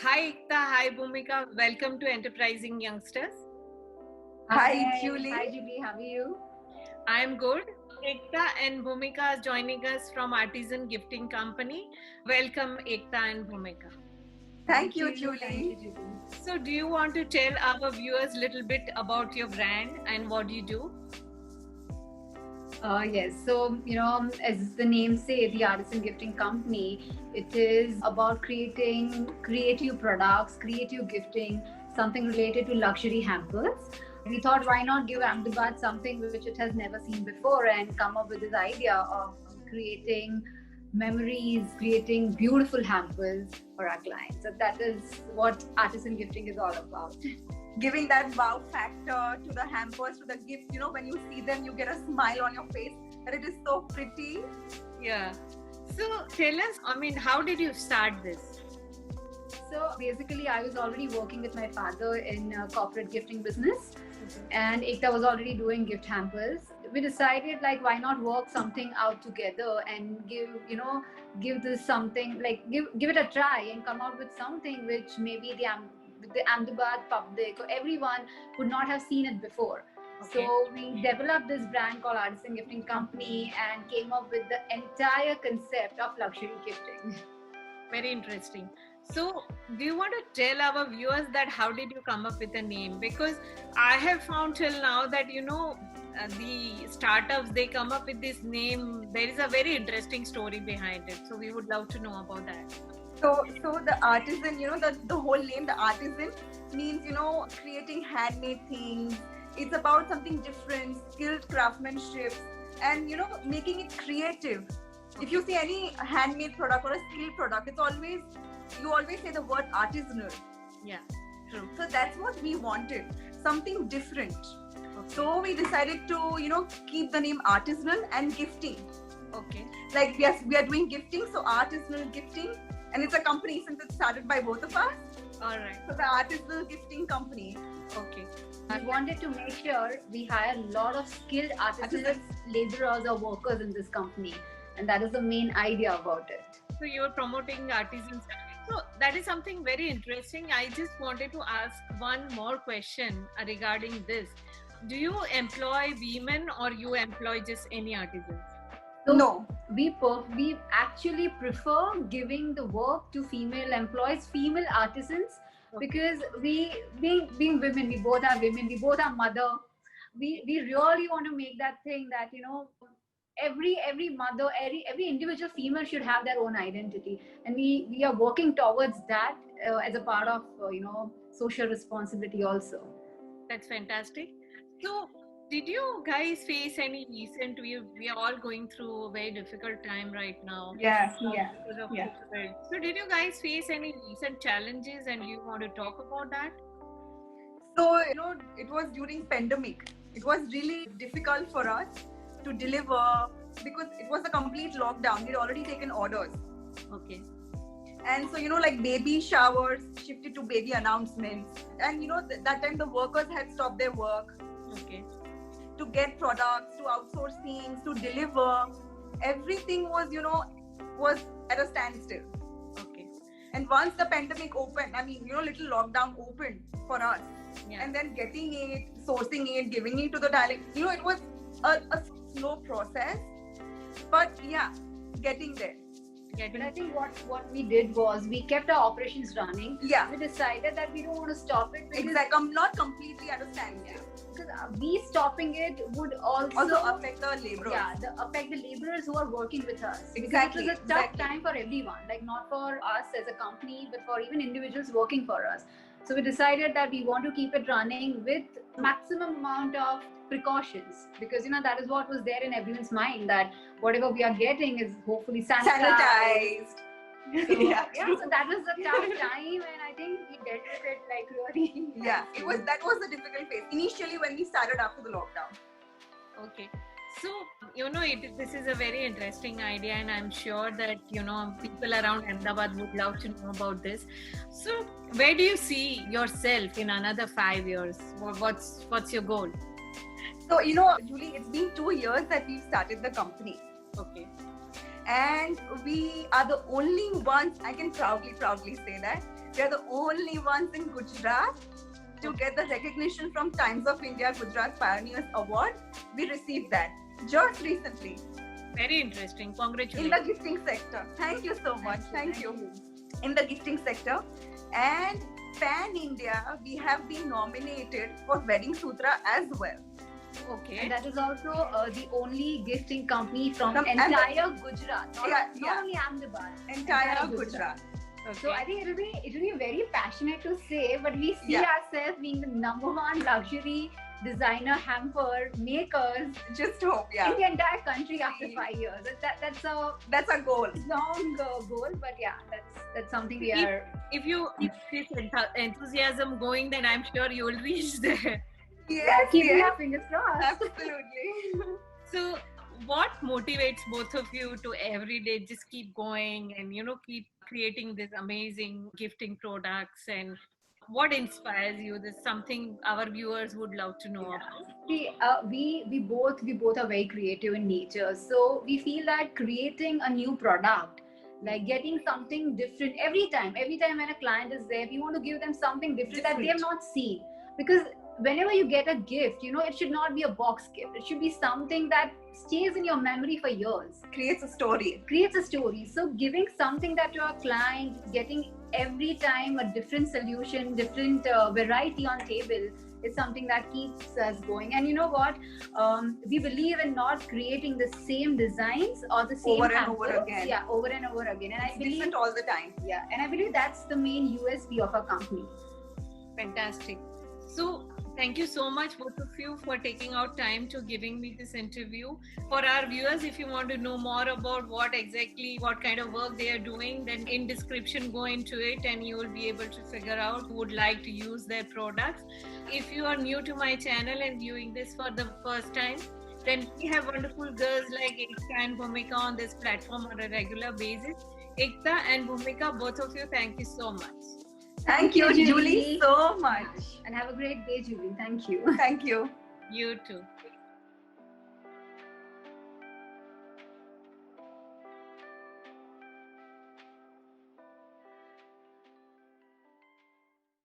Hi Ekta, hi Bhumika. Welcome to Enterprising Youngsters. Hi, Julie. Hi, Julie. How are you? I am good. Ekta and Bhumika are joining us from Artisan Gifting Company. Welcome Ekta and Bhumika. Thank you, Julie. Thank you, Julie. So, do you want to tell our viewers a little bit about your brand and what you do? Yes. So, as the name say, the Artisan Gifting Company, it is about creating creative products, creative gifting, something related to luxury hampers. We thought, why not give Ahmedabad something which it has never seen before and come up with this idea of creating memories, creating beautiful hampers for our clients. So that is what Artisan Gifting is all about. Giving that wow factor to the hampers, to the gifts. When you see them, you get a smile on your face that it is so pretty. Yeah. So, tell us, how did you start this? So basically, I was already working with my father in corporate gifting business, and Ekta was already doing gift hampers. We decided, like, why not work something out together and give this something, like give it a try and come out with something which maybe the Ahmedabad public or everyone would not have seen it before. Okay. So we developed this brand called Artisan Gifting Company and came up with the entire concept of luxury gifting. Very interesting. So, do you want to tell our viewers that how did you come up with a name? Because I have found till now that the startups, they come up with this name. There is a very interesting story behind it. So we would love to know about that. So the artisan, the whole name, the artisan means, creating handmade things. It's about something different, skilled craftsmanship, and, making it creative. If you see any handmade product or a skilled product, you always say the word artisanal. Yeah, true. So that's what we wanted, something different. Okay. So we decided to, keep the name artisanal and gifting. Okay. Like, yes, we are doing gifting, so artisanal gifting, and it's a company since it's started by both of us. All right. So the artisanal gifting company. Okay. We wanted to make sure we hire a lot of skilled artisans, laborers or workers in this company. And that is the main idea about it. So you're promoting artisans. So that is something very interesting. I just wanted to ask one more question regarding this. Do you employ women or you employ just any artisans? So No. We actually prefer giving the work to female employees, female artisans, because we being women, we both are women, we both are mother. We really want to make that thing that every mother, every individual female should have their own identity, and we are working towards that as a part of social responsibility also. That's fantastic. So did you guys face any recent, we are all going through a very difficult time right now. Yeah. Because of COVID. So did you guys face any recent challenges and you want to talk about that? So, it was during pandemic. It was really difficult for us to deliver because it was a complete lockdown. We'd already taken orders. Okay. And so, like baby showers shifted to baby announcements. And, that time the workers had stopped their work. Okay. To get products, to outsource things, to deliver. Everything was, was at a standstill. Okay. And once the pandemic opened, little lockdown opened for us. Yeah. And then getting it, sourcing it, giving it to the dialect, it was a slow process. But yeah, getting there. But I think what we did was we kept our operations running. Yeah. We decided that we don't want to stop it. Exactly. I'm not completely at a standstill. Because we stopping it would also affect the laborers. Yeah, affect the laborers who are working with us. Exactly. Because it was a tough time for everyone, like not for us as a company, but for even individuals working for us. So we decided that we want to keep it running with maximum amount of precautions, because that is what was there in everyone's mind, that whatever we are getting is hopefully sanitized. So, so that was a tough time, and I think we dealt with it like really. Yeah, that was a difficult phase initially when we started after the lockdown. Okay. So, this is a very interesting idea, and I'm sure that, people around Ahmedabad would love to know about this. So, where do you see yourself in another 5 years? What's your goal? So, Julie, it's been 2 years that we've started the company. Okay. And we are the only ones, I can proudly say that, We are the only ones in Gujarat to get the recognition from Times of India Gujarat Pioneers Award. We received that just recently. Very interesting. In Congratulations. the gifting sector. Thank you so much. Thank you. In the gifting sector. And Pan India, we have been nominated for Wedding Sutra as well. Okay. And that is also the only gifting company from From entire Gujarat, not, Yeah, not yeah. only Ahmedabad. Entire Gujarat. Okay. So I think it'll be very passionate to say, but we see Yeah. ourselves being the number one luxury designer hamper makers Just hope, yeah. in the entire country after 5 years. That's a That's our goal. long goal, but yeah, that's something we If- are. if you keep this enthusiasm going, then I'm sure you will reach there. Yes, Keeping yes. our fingers crossed. Absolutely. So, what motivates both of you to every day just keep going and keep creating these amazing gifting products? And what inspires you? This is something our viewers would love to know about. See, we both are very creative in nature, so we feel that creating a new product, like getting something different every time when a client is there, we want to give them something different that they have not seen. Because whenever you get a gift, it should not be a box gift. It should be something that stays in your memory for years, Creates a story. creates a story. So giving something that to a client, getting every time a different solution, different variety on table, is something that keeps us going. And you know what? We believe in not creating the same designs or the same Over and over hampers. again. Yeah, over and over again. And I It's believe, different all the time. yeah, and I believe that's the main USP of our company. Fantastic. So, thank you so much, both of you, for taking out time to giving me this interview. For our viewers, if you want to know more about what kind of work they are doing, then in description, go into it and you will be able to figure out who would like to use their products. If you are new to my channel and viewing this for the first time, then we have wonderful girls like Ekta and Bhumika on this platform on a regular basis. Ekta and Bhumika, both of you, thank you so much. Thank you, Julie, so much. And have a great day, Julie. Thank you. Thank you. You too.